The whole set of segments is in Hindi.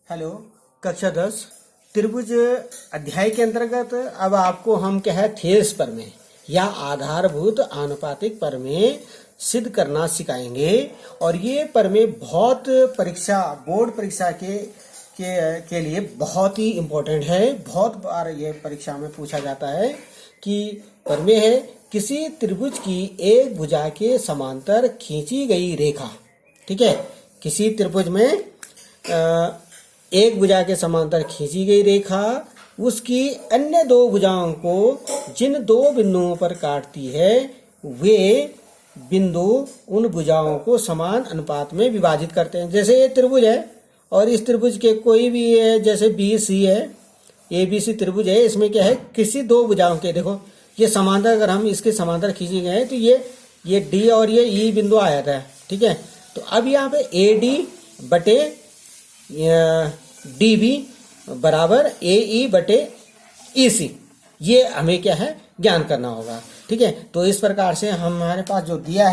हेलो। कक्षा 10 त्रिभुज अध्याय के अंतर्गत अब आपको हम क्या है थेस प्रमेय या आधारभूत आनुपातिक प्रमेय सिद्ध करना सिखाएंगे। और ये प्रमेय बहुत परीक्षा बोर्ड परीक्षा के लिए बहुत ही इम्पोर्टेंट है। बहुत बार ये परीक्षा में पूछा जाता है कि प्रमेय है किसी त्रिभुज की एक भुजा के समांतर खींची गई रेखा, ठीक है, किसी त्रिभुज में एक भुजा के समांतर खींची गई रेखा उसकी अन्य दो भुजाओं को जिन दो बिंदुओं पर काटती है वे बिंदु उन भुजाओं को समान अनुपात में विभाजित करते हैं। जैसे ये त्रिभुज है और इस त्रिभुज के कोई भी है, जैसे बी सी है, ए बी सी त्रिभुज है, इसमें क्या है किसी दो भुजाओं के, देखो ये समांतर, अगर हम इसके समांतर खींचे गए तो ये डी और ये ई बिंदु आया था, ठीक है। तो अब यहाँ पे ए डी बटे डी बी बराबर ए ई बटे ई सी, ये हमें क्या है ज्ञान करना होगा, ठीक है। तो इस प्रकार से हमारे पास जो दिया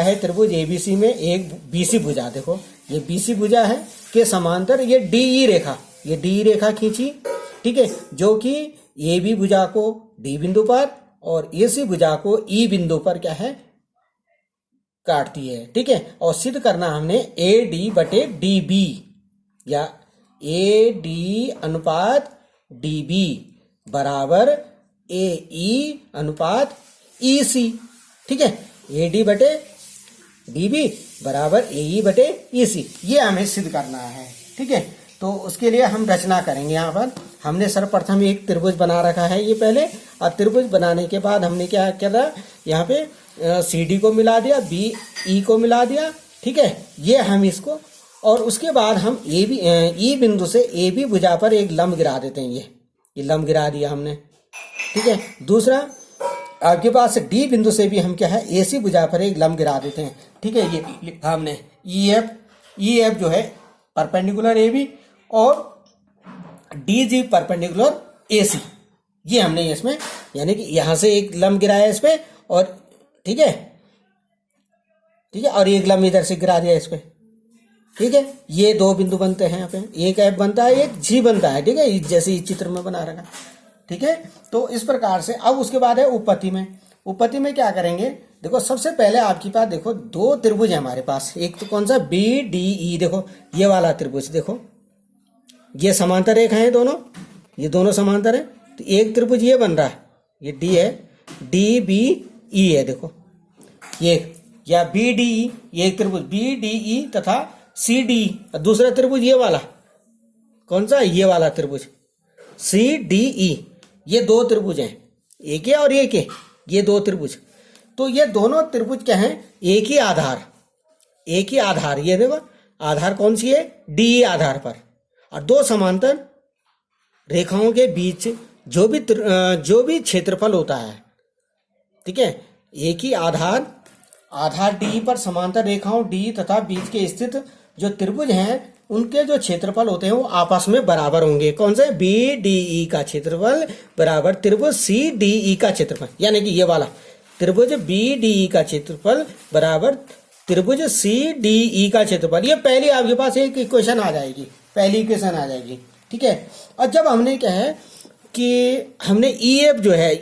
है त्रिभुज एबीसी में एक बीसी भुजा, देखो ये बीसी भुजा है के समांतर ये डी रेखा खींची, ठीक है, जो कि ए बी भुजा को डी बिंदु पर और ए सी भुजा को ई बिंदु पर क्या है काटती है, ठीक है। और सिद्ध करना हमने ए डी बटे डी बी या ए डी अनुपात डी बी बराबर ए ई अनुपात ई सी, ठीक है। ए डी बटे डी बी बराबर ए ई बटे ई सी, ये हमें सिद्ध करना है, ठीक है। तो उसके लिए हम रचना करेंगे। यहाँ पर हमने सर्वप्रथम एक त्रिभुज बना रखा है ये पहले, और त्रिभुज बनाने के बाद हमने क्या किया, यहाँ पे सी डी को मिला दिया, बी ई को मिला दिया, ठीक है। ये हम इसको, और उसके बाद हम ए बी ई बिंदु से ए बी भुजा पर एक लंब गिरा देते हैं। ये लंब गिरा दिया हमने, ठीक है। दूसरा आपके पास डी बिंदु से भी हम क्या है ए सी भुजा पर एक लंब गिरा देते हैं, ठीक है। ये लिखा हमने ई एफ जो है परपेंडिकुलर ए बी और डी जी परपेंडिकुलर ए सी, ये हमने इसमें यानी कि यहां से एक लंब गिराया इस पे, और ठीक है, और एक लंब इधर से गिरा दिया इस पे, ठीक है। ये दो बिंदु बनते हैं यहाँ पे, एक एफ बनता है एक जी बनता है, ठीक है, जैसे इस चित्र में बना रखा, ठीक है। तो इस प्रकार से अब उसके बाद है उपपत्ति में क्या करेंगे, देखो सबसे पहले आपके पास देखो दो त्रिभुज है हमारे पास, एक तो कौन सा बी डी ई, देखो ये वाला त्रिभुज, देखो ये समांतर रेखा है दोनों, ये दोनों समांतर है, तो एक त्रिभुज ये बन रहा है, ये डी है, डी बी ई है, देखो ये, या बी डी ई, ये एक त्रिभुज बी डी ई तथा सी डी, दूसरा त्रिभुज ये वाला कौन सा, ये वाला त्रिभुज सी डी ई, ये दो त्रिभुज हैं, एक है और एक है, ये दो त्रिभुज। तो ये दोनों त्रिभुज क्या हैं, एक ही आधार, ये देखो आधार कौन सी है, डी आधार पर, और दो समांतर रेखाओं के बीच जो भी क्षेत्रफल होता है, ठीक है, एक ही आधार डी पर समांतर रेखाओं डी तथा बीच के स्थित जो त्रिभुज हैं उनके जो क्षेत्रफल होते हैं वो आपस में बराबर होंगे। कौन से, बी डी ई का क्षेत्रफल बराबर त्रिभुज सी डी ई का क्षेत्रफल, यानी कि ये वाला त्रिभुज बी डी ई का क्षेत्रफल बराबर त्रिभुज सी डी ई का क्षेत्रफल। ये पहली आपके पास एक इक्वेशन आ जाएगी, ठीक है। और जब हमने क्या है कि हमने ई एफ जो है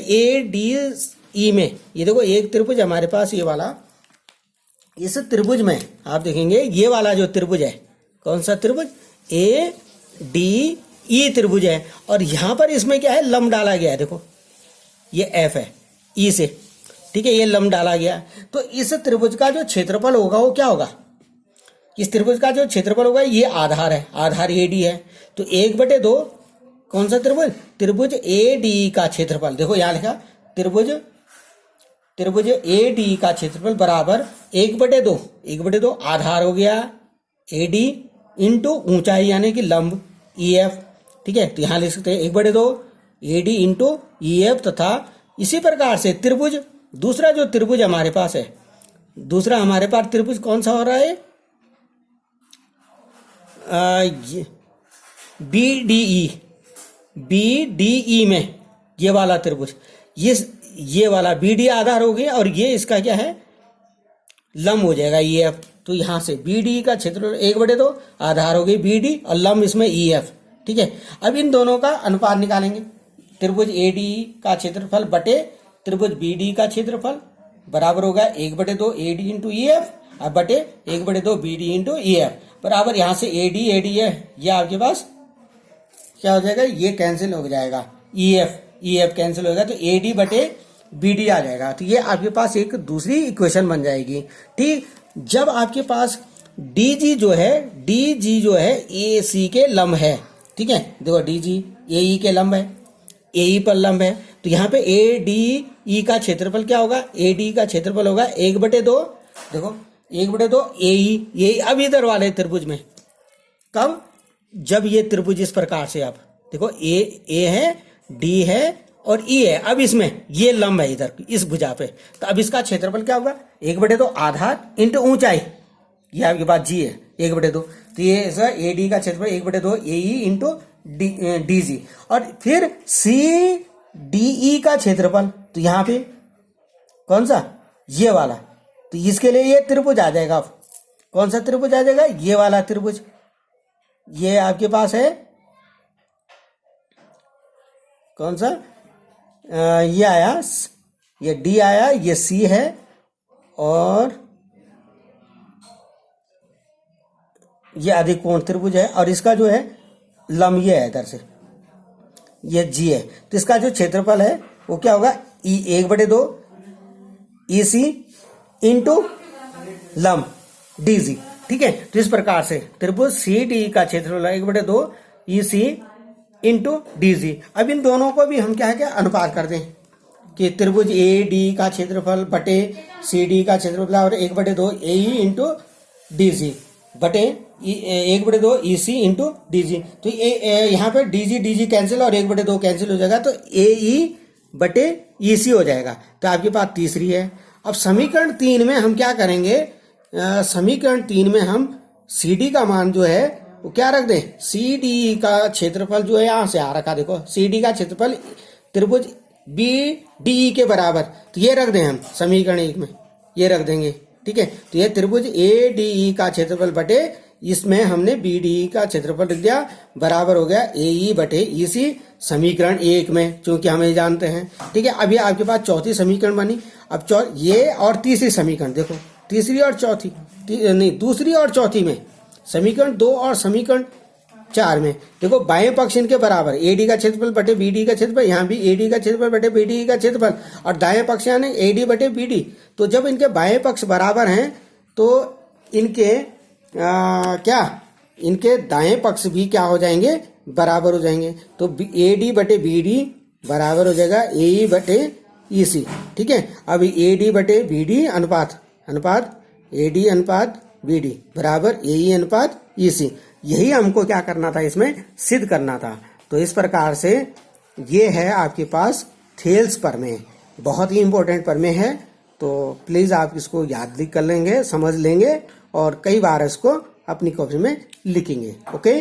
ए डी ई में, ये देखो एक त्रिभुज हमारे पास ये वाला, इस त्रिभुज में आप देखेंगे ये वाला जो त्रिभुज है, कौन सा त्रिभुज, ए डी ई त्रिभुज है, और यहां पर इसमें क्या है लंब डाला गया है, देखो ये एफ है ई से, ठीक है, ये लंब डाला गया। तो इस त्रिभुज का जो क्षेत्रफल होगा वो क्या होगा, इस त्रिभुज का जो क्षेत्रफल होगा, ये आधार है, आधार ए डी है, तो 1/2 कौन सा त्रिभुज ए डी का क्षेत्रफल, देखो यहां लिखा त्रिभुज ए डी का क्षेत्रफल बराबर 1/2 आधार हो गया ए डी इंटू ऊंचाई यानी कि लंब ई एफ, ठीक है। तो यहां लिख सकते हैं 1/2 A D into E F, तथा इसी प्रकार से त्रिभुज दूसरा जो त्रिभुज हमारे पास है, दूसरा हमारे पास त्रिभुज कौन सा हो रहा है, बी डी ई में ये वाला त्रिभुज, ये वाला बी डी आधार हो गया और ये इसका क्या है लंब हो जाएगा ये, तो यहाँ से बी डी का क्षेत्रफल 1/2, आधार हो गई बी डी और लंब इसमें ई एफ। ठीक है, अब इन दोनों का अनुपात निकालेंगे। त्रिभुज ए डी का क्षेत्रफल बटे त्रिभुज बी डी का क्षेत्रफल बराबर होगा 1/2 A D into E F अब बटे 1/2 B D into E F बराबर यहाँ से ए डी है, ये आपके पास क्या हो जाएगा, ये कैंसिल हो जाएगा, ई एफ कैंसिल हो जाएगा, तो ए डी बटे बी डी आ जाएगा। तो ये आपके पास एक दूसरी इक्वेशन बन जाएगी। ठीक, जब आपके पास डी जी जो है ए सी के लंब है। ठीक है, देखो डी जी ए ई के लंब है, ए ई पर लंब है, तो यहाँ पे ए डी ई का क्षेत्रफल क्या होगा, ए डी का क्षेत्रफल होगा 1/2, देखो 1/2 ए ई, ये अब इधर वाले त्रिभुज में, कब, जब ये त्रिभुज इस प्रकार से, आप देखो ए है, डी है और ई है, अब इसमें ये लंब है इधर इस भुजा पे, तो अब इसका क्षेत्रफल क्या होगा 1/2 आधार इंटू ऊंचाई, ये आपके पास जी है 1/2, तो ये ऐसा ए डी का क्षेत्रफल 1/2 ए ई इंटू डी जी, और फिर सी डी ई का क्षेत्रफल, तो यहाँ पे कौन सा, ये वाला, तो इसके लिए ये त्रिभुज आ जाएगा। कौन सा त्रिभुज आ जाएगा, ये वाला त्रिभुज, ये आपके पास है कौन सा, ये आया, ये डी आया, ये सी है और ये अधिकोण त्रिभुज है, और इसका जो है लंब ये है इधर से, ये जी है, तो इसका जो क्षेत्रफल है वो क्या होगा, ई 1/2 ई सी इंटू लंब डी जी। ठीक है, तो इस प्रकार से त्रिभुज सी डी का क्षेत्रफल 1/2 ई सी इंटू डी जी। अब इन दोनों को भी हम क्या है क्या अनुपात कर दें कि त्रिभुज ए डी का क्षेत्रफल बटे सी डी का क्षेत्रफल और 1/2 ए ई इंटू डी जी बटे 1/2 ई सी इंटू डी जी। तो यहाँ पे डी जी कैंसिल और 1/2 कैंसिल हो जाएगा, तो ए ई बटे ई सी हो जाएगा। तो आपके पास तीसरी है। अब समीकरण 3 में हम क्या करेंगे, समीकरण 3 में हम सी डी का मान जो है वो क्या रख दें, सी डी का क्षेत्रफल जो है यहाँ से आ रखा, देखो सी डी का क्षेत्रफल त्रिभुज बी डी के बराबर, तो ये रख दें हम समीकरण 1 में, ये रख देंगे। ठीक है, तो ये त्रिभुज ए डी ई का क्षेत्रफल बटे, इसमें हमने बी डी ई का क्षेत्रफल लिख दिया, बराबर हो गया ए ई बटे ई सी समीकरण 1 में, क्योंकि हमें जानते हैं। ठीक है, अभी आपके पास चौथी समीकरण बनी। अब ये और तीसरी समीकरण देखो, तीसरी और चौथी नहीं, दूसरी और चौथी में, समीकरण 2 और समीकरण 4 में देखो बाएं पक्ष इनके बराबर, ए डी का क्षेत्रफल बटे बी डी का क्षेत्रफल, यहाँ भी ए डी का क्षेत्रफल बटे बी डी का क्षेत्रफल, और दाएं पक्ष यानी ए डी बटे बी डी। तो जब इनके बाएं पक्ष बराबर हैं तो इनके क्या, इनके दाएं पक्ष भी क्या हो जाएंगे, बराबर हो जाएंगे। तो ए डी बटे बी डी बराबर हो जाएगा ए ई बटे ई सी। ठीक है, अब ए डी बटे बी डी अनुपात ए डी अनुपात बी डी बराबर ए ई अनुपात ई सी, यही हमको क्या करना था, इसमें सिद्ध करना था। तो इस प्रकार से ये है आपके पास थेल्स प्रमेय, बहुत ही इंपॉर्टेंट प्रमेय है। तो प्लीज आप इसको याद कर लेंगे, समझ लेंगे और कई बार इसको अपनी कॉपी में लिखेंगे। ओके।